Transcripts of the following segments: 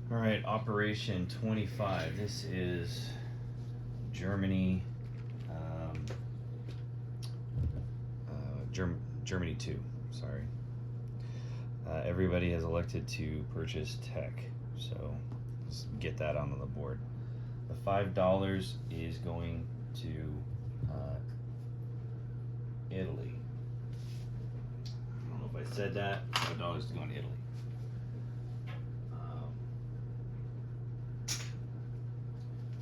All right, Operation 25. This is Germany, Germany 2. Sorry. Everybody has elected to purchase tech, so let's get that on the board. The $5 is going to Italy. I don't know if I said that. $5 is going to Italy.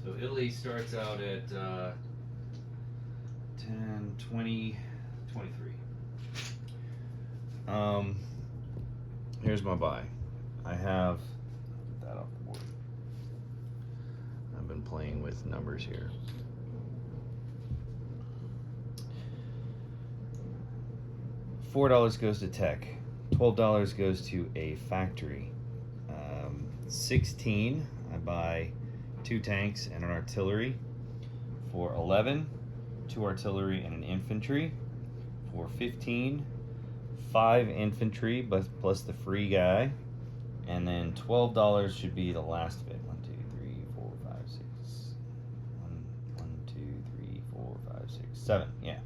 So Italy starts out at 10, 20, 23. Here's my buy. I have that off the board. I've been playing with numbers here. $4 goes to tech. $12 goes to a factory. 16, I buy 2 tanks and an artillery. For 11, 2 artillery and an infantry. For 15, 5 infantry, but plus the free guy. And then $12 should be the last bit. 1, 2, 3, 4, 5, 6. 1, 2, 3, 4, 5, 6, 7. Yeah.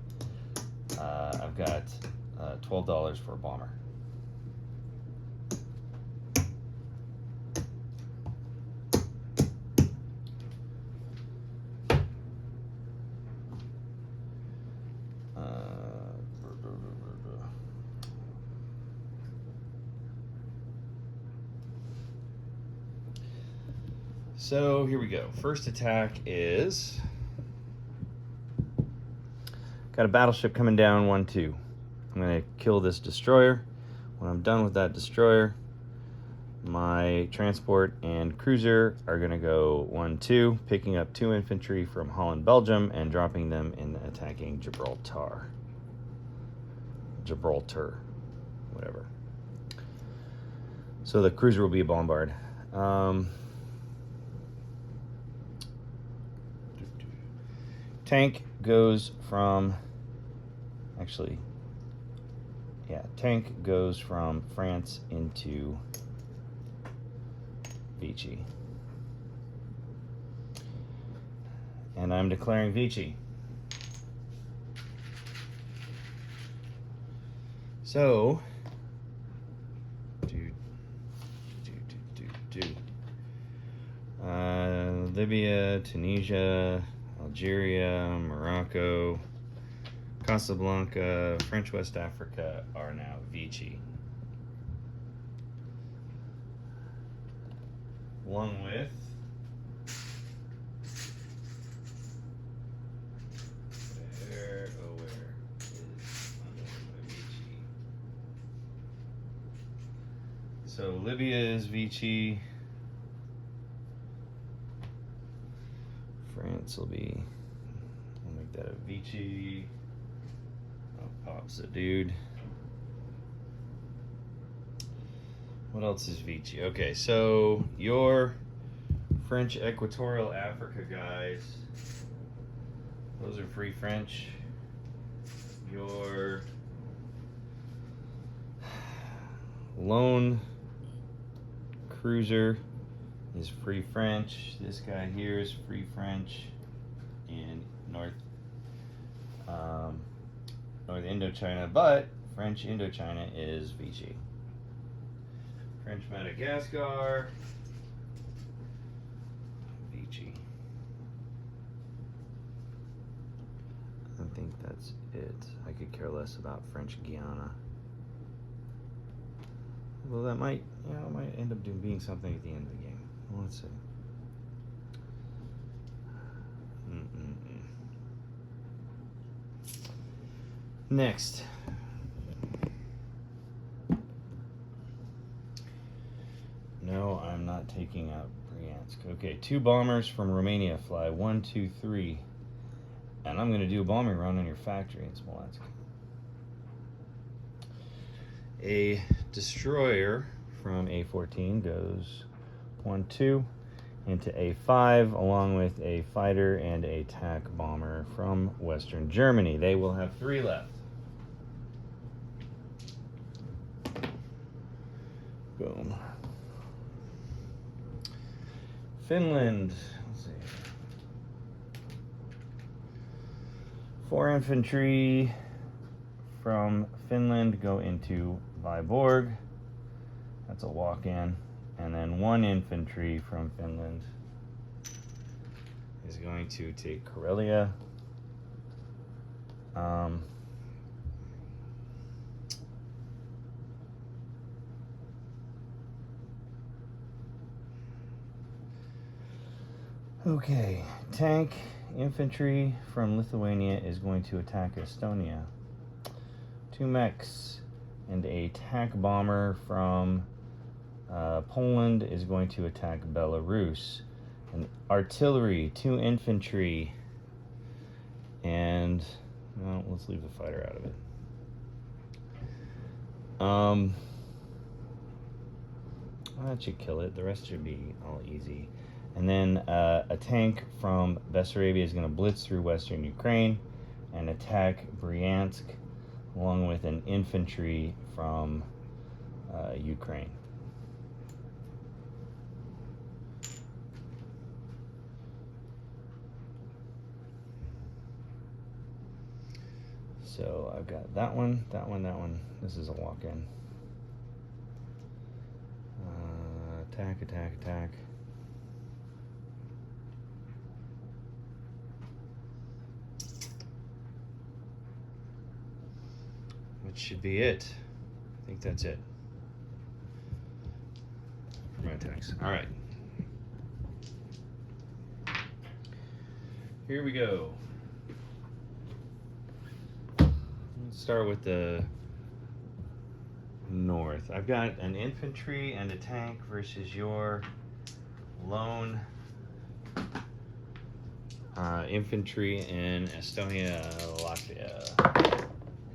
I've got $12 for a bomber. So here we go. First attack is got a battleship coming down 1-2. I'm gonna kill this destroyer. When I'm done with that destroyer, my transport and cruiser are gonna go 1-2, picking up 2 infantry from Holland, Belgium, and dropping them in attacking Gibraltar, whatever. So the cruiser will be a bombard. Tank goes from, tank goes from France into Vichy. And I'm declaring Vichy. So, Libya, Tunisia, Algeria, Morocco, Casablanca, French West Africa are now Vichy. Along with where is Vichy? So Libya is Vichy. France will be, I'll make that a Vichy. Oh, pops a dude. What else is Vichy? Okay, so your French Equatorial Africa guys, those are free French. Your lone cruiser is free French. This guy here is free French in North Indochina, but French Indochina is Vichy. French Madagascar, Vichy. I think that's it. I could care less about French Guiana. Well, that might, it might end up being something at the end of the game. Let's see. Next. No, I'm not taking out Bryansk. Okay, 2 bombers from Romania fly 1, 2, 3. And I'm going to do a bombing run on your factory in Smolensk. A destroyer from A14 goes 1, 2 into A5, along with a fighter and a attack bomber from Western Germany. They will have 3 left. Boom. Finland. Let's see. 4 infantry from Finland go into Viborg. That's a walk-in. And then 1 infantry from Finland is going to take Karelia. Okay, tank infantry from Lithuania is going to attack Estonia. 2 mechs and a tank bomber from Poland is going to attack Belarus. And artillery, 2 infantry, and well, let's leave the fighter out of it. That should kill it. The rest should be all easy. And then a tank from Bessarabia is going to blitz through western Ukraine and attack Bryansk, along with an infantry from Ukraine. So I've got that one, that one, that one. This is a walk-in. Attack, attack, attack. That should be it. I think that's it for my attacks. All right. Here we go. Let's start with the north. I've got an infantry and a tank versus your lone infantry in Estonia, Latvia.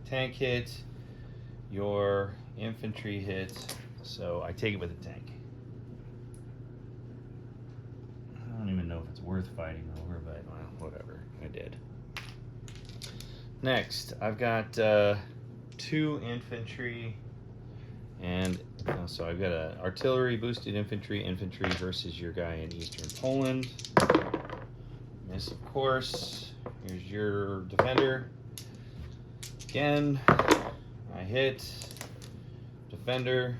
Tank hit, your infantry hit, so I take it with a tank. I don't even know if it's worth fighting over, but well, whatever, I did. Next, I've got 2 infantry, and so I've got an artillery, boosted infantry versus your guy in eastern Poland. Miss, of course. Here's your defender. Again, I hit, defender,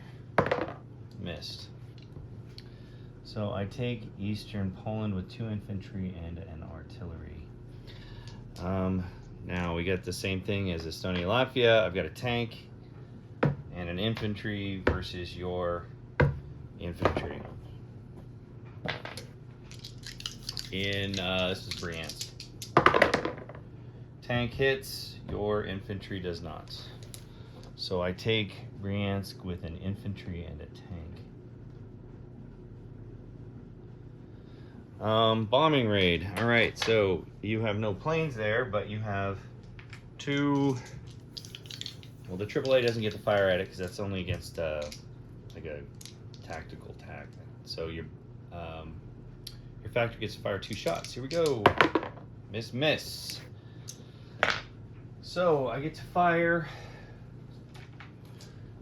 missed. So I take eastern Poland with 2 infantry and an artillery. Now we got the same thing as Estonia, Latvia. I've got a tank and an infantry versus your infantry. This is Bryansk. Tank hits, your infantry does not. So I take Bryansk with an infantry and a tank. Bombing raid. All right, so you have no planes there, but you have 2. Well, the AAA doesn't get to fire at it because that's only against like a tactical attack. So your factory gets to fire 2 shots. Here we go. Miss, miss. So I get to fire.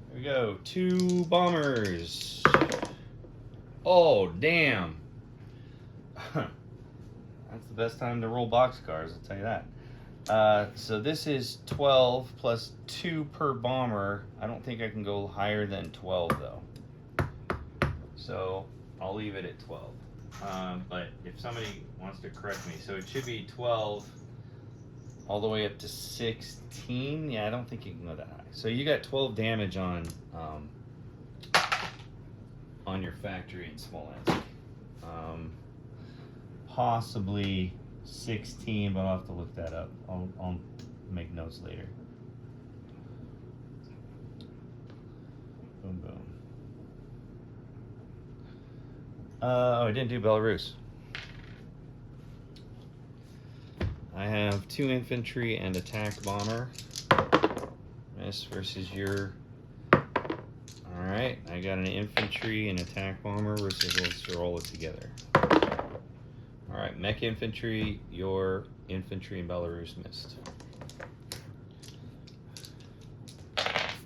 Here we go. 2 bombers. Oh, damn. That's the best time to roll boxcars, I'll tell you that. So this is 12 plus 2 per bomber. I don't think I can go higher than 12 though. So I'll leave it at 12. But if somebody wants to correct me, so it should be 12 all the way up to 16. Yeah, I don't think you can go that high. So you got 12 damage on your factory in Smolensk. Possibly 16, but I'll have to look that up. I'll make notes later. Boom, boom. Oh, I didn't do Belarus. I have 2 infantry and a tank bomber. Miss versus your. Alright, I got an infantry and a tank bomber versus, let's roll it together. Alright, mech infantry, your infantry in Belarus missed.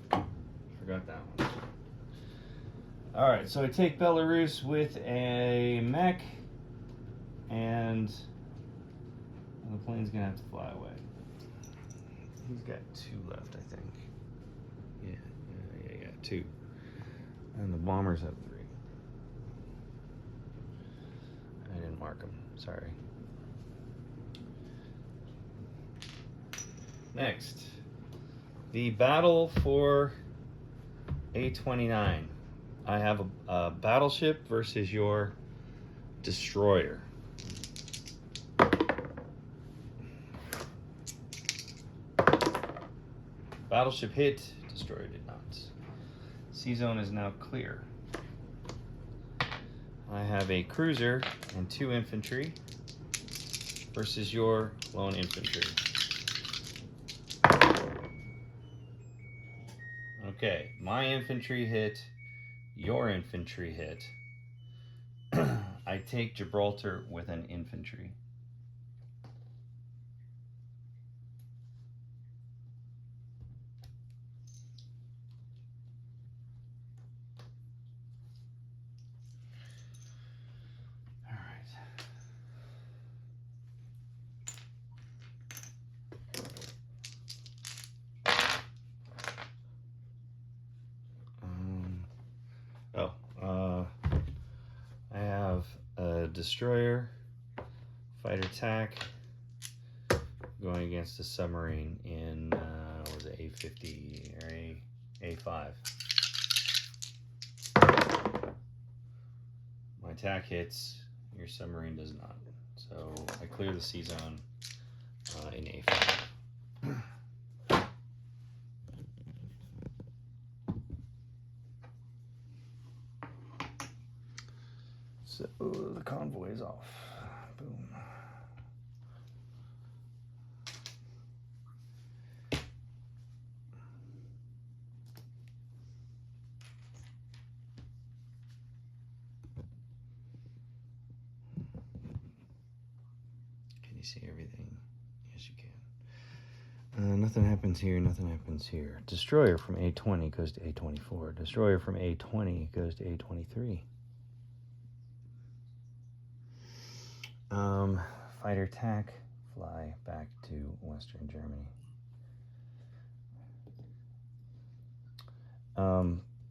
Forgot that one. Alright, so I take Belarus with a mech And the plane's gonna have to fly away. He's got 2 left, I think. Yeah, 2. And the bombers have 3. I didn't mark them, sorry. Next, the battle for A29. I have a battleship versus your destroyer. Battleship hit, destroyer did not. C-zone is now clear. I have a cruiser and 2 infantry versus your lone infantry. Okay, my infantry hit, your infantry hit. I take Gibraltar with an infantry. I have a destroyer, fighter attack, going against a submarine in, what was it, A50 or A5. My attack hits, your submarine does not. So I clear the C-zone in A5. So the convoy is off. Boom. Can you see everything? Yes, you can. Nothing happens here, nothing happens here. Destroyer from A20 goes to A24. Destroyer from A20 goes to A23. Fighter attack, fly back to Western Germany.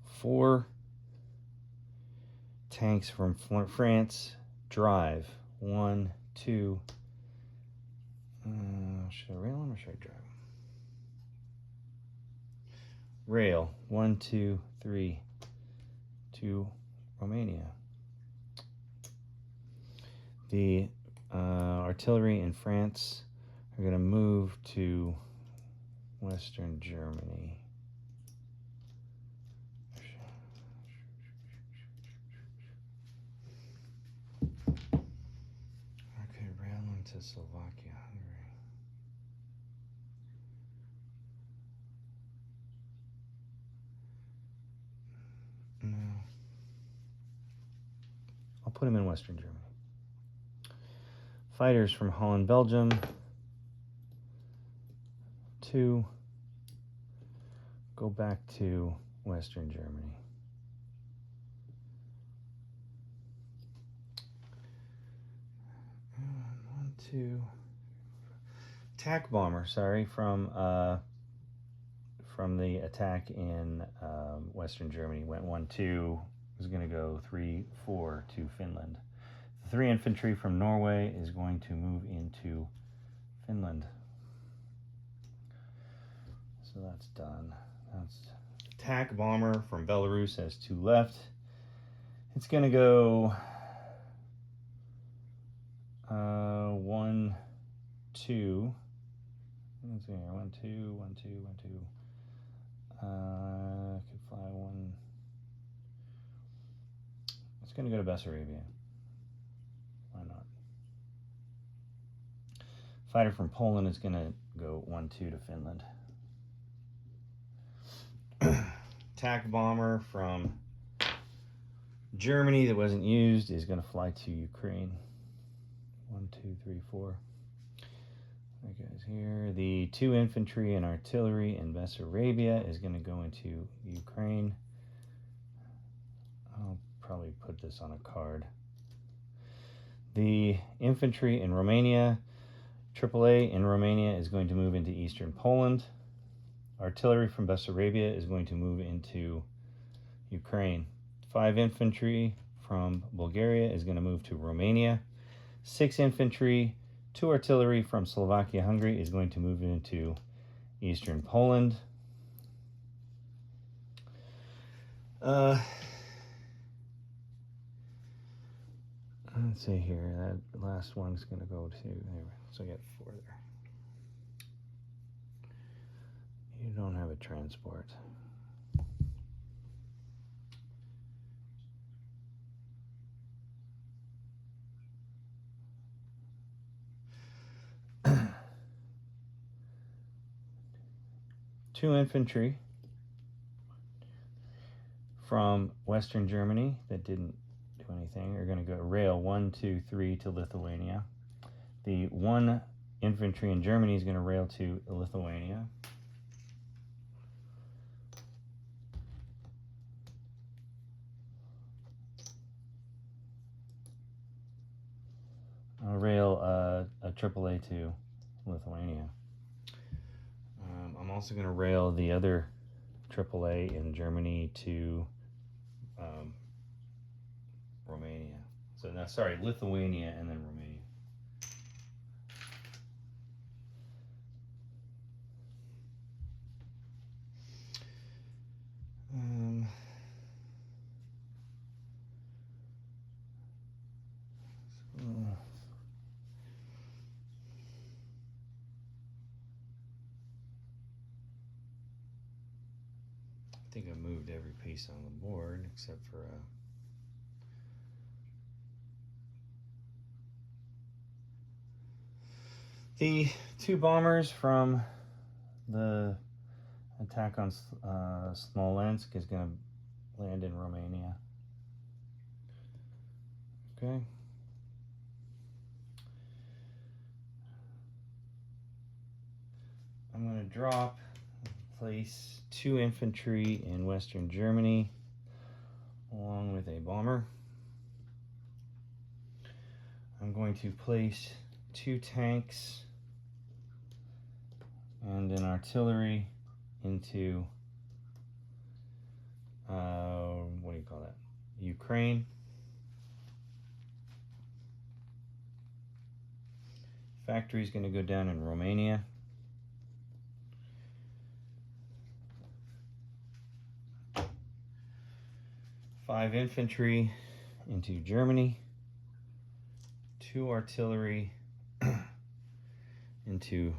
4 tanks from France, drive. 1, 2. Should I rail them or should I drive them? Rail. 1, 2, 3 to Romania. The artillery in France are going to move to Western Germany. Okay, rail into Slovakia, Hungary. No. I'll put him in Western Germany. Fighters from Holland, Belgium. 2. Go back to Western Germany. One, two. Attack bomber, sorry, from the attack in Western Germany. Went 1, 2. Was going to go 3, 4 to Finland. The 3 infantry from Norway is going to move into Finland. So that's done. That's attack bomber from Belarus has 2 left. It's going to go 1, 2. Let's see here. 1, 2, 1, 2, 1, 2. Could fly 1. It's going to go to Bessarabia. Why not? Fighter from Poland is going to go 1, 2 to Finland. Attack bomber from Germany that wasn't used is going to fly to Ukraine. 1, 2, 3, 4. That guy's here. The 2 infantry and artillery in Bessarabia is going to go into Ukraine. I'll probably put this on a card. The infantry in Romania, AAA in Romania, is going to move into eastern Poland. Artillery from Bessarabia is going to move into Ukraine. 5 infantry from Bulgaria is going to move to Romania. 6 infantry, 2 artillery from Slovakia, Hungary is going to move into eastern Poland. Let's see here. That last one's going to go to there. So I got 4 there. You don't have a transport. Two infantry from Western Germany that didn't do anything are going to go rail 1, 2, 3 to Lithuania. The 1 infantry in Germany is going to rail to Lithuania. I'll rail a AAA to Lithuania. I'm also going to rail the other AAA in Germany to Romania. So now, sorry, Lithuania and then Romania. I think I moved every piece on the board except for the 2 bombers from the attack on Smolensk is going to land in Romania. Okay. I'm going to drop, place 2 infantry in Western Germany along with a bomber. I'm going to place 2 tanks and an artillery into what do you call that? Ukraine. Factory is going to go down in Romania. Five infantry into Germany. 2 artillery into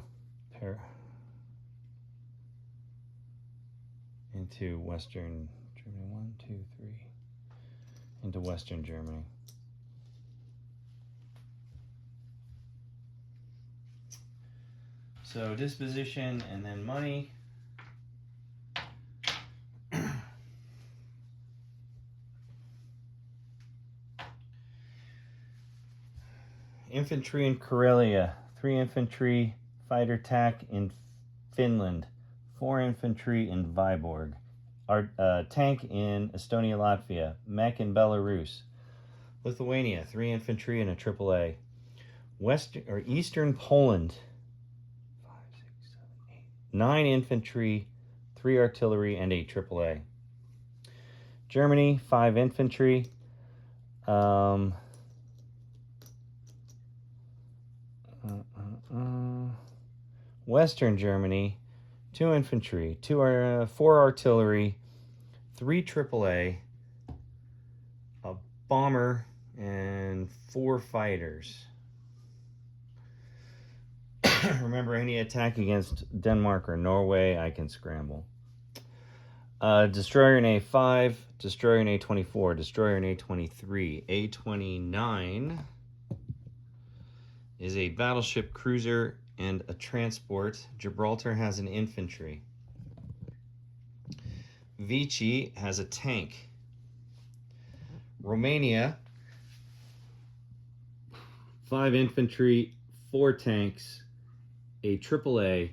Western Germany. 1, 2, 3 into Western Germany. So disposition and then money. Infantry in Karelia, 3 infantry fighter attack in Finland, 4 infantry in Vyborg, tank in Estonia, Latvia, mech in Belarus, Lithuania, 3 infantry and a AAA, Eastern Poland, 5, 6, 7, 8, 9 infantry, 3 artillery and a AAA. Germany, 5 infantry. Western Germany, 2 infantry, 4 artillery, 3 AAA, a bomber, and 4 fighters. Remember, any attack against Denmark or Norway, I can scramble. Destroyer in A5, destroyer in A24, destroyer in A23. A29 is a battleship cruiser and a transport. Gibraltar has an infantry. Vichy has a tank. Romania, 5 infantry, 4 tanks, a AAA,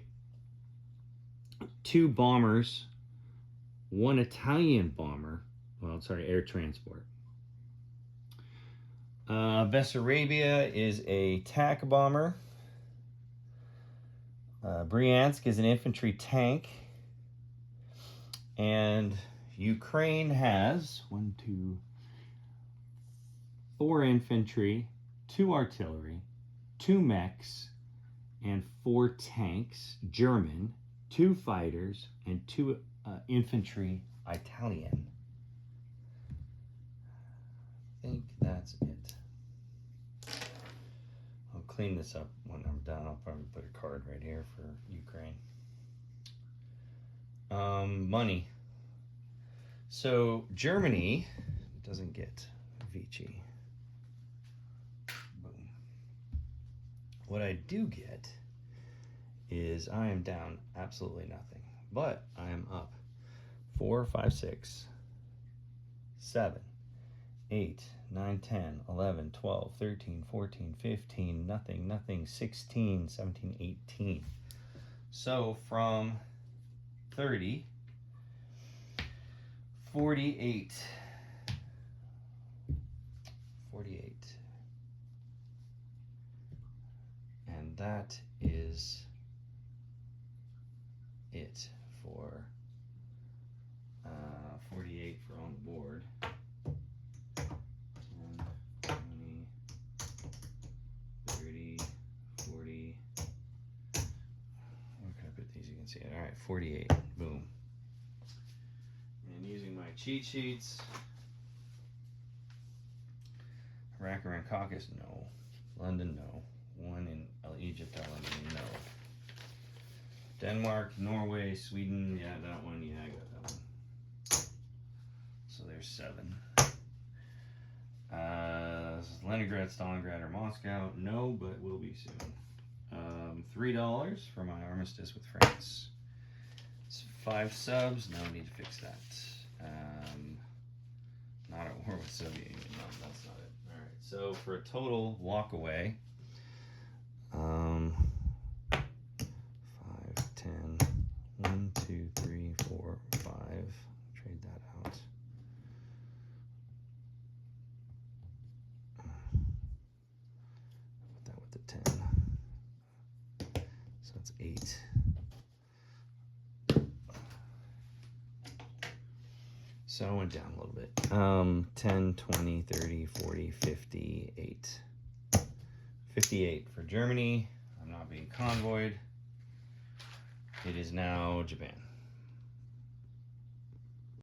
2 bombers, 1 Italian bomber, air transport. Bessarabia is a TAC bomber. Bryansk is an infantry tank. And Ukraine has 4 infantry, 2 artillery, 2 mechs, and 4 tanks. German, 2 fighters, and 2 infantry Italian. I think that's it. I'll clean this up when I'm done. I'll probably put a card right here for Ukraine. Money. So Germany doesn't get Vichy. Boom. What I do get is I am down absolutely nothing, but I am up 4, 5, 6, 7, 8, 9, 10, 11, 12, 13, 14, 15, nothing, 16, 17, 18. So from 30, 48. And that is it for 48 for on the board. 10, 20, 30, 40. Where can I put these? You can see it. All right, 48. Boom. And using my cheat sheets, Iraq, Iran, Caucasus, no. London, no. 1 in Egypt, LME, no. Denmark, Norway, Sweden, yeah, that one, yeah, I got that one. So there's 7. Leningrad, Stalingrad, or Moscow, no, but will be soon. $3 for my armistice with France. It's 5 subs, now I need to fix that. Not at war with Soviet Union, no, that's not it. All right, so for a total walk away, 5, 10, 1, 2, 3, 4, 5. Trade that out. Put that with the 10. So it's 8. So I went down a little bit. 10, 20, 30, 40, 58. 58 for Germany. I'm not being convoyed. It is now Japan.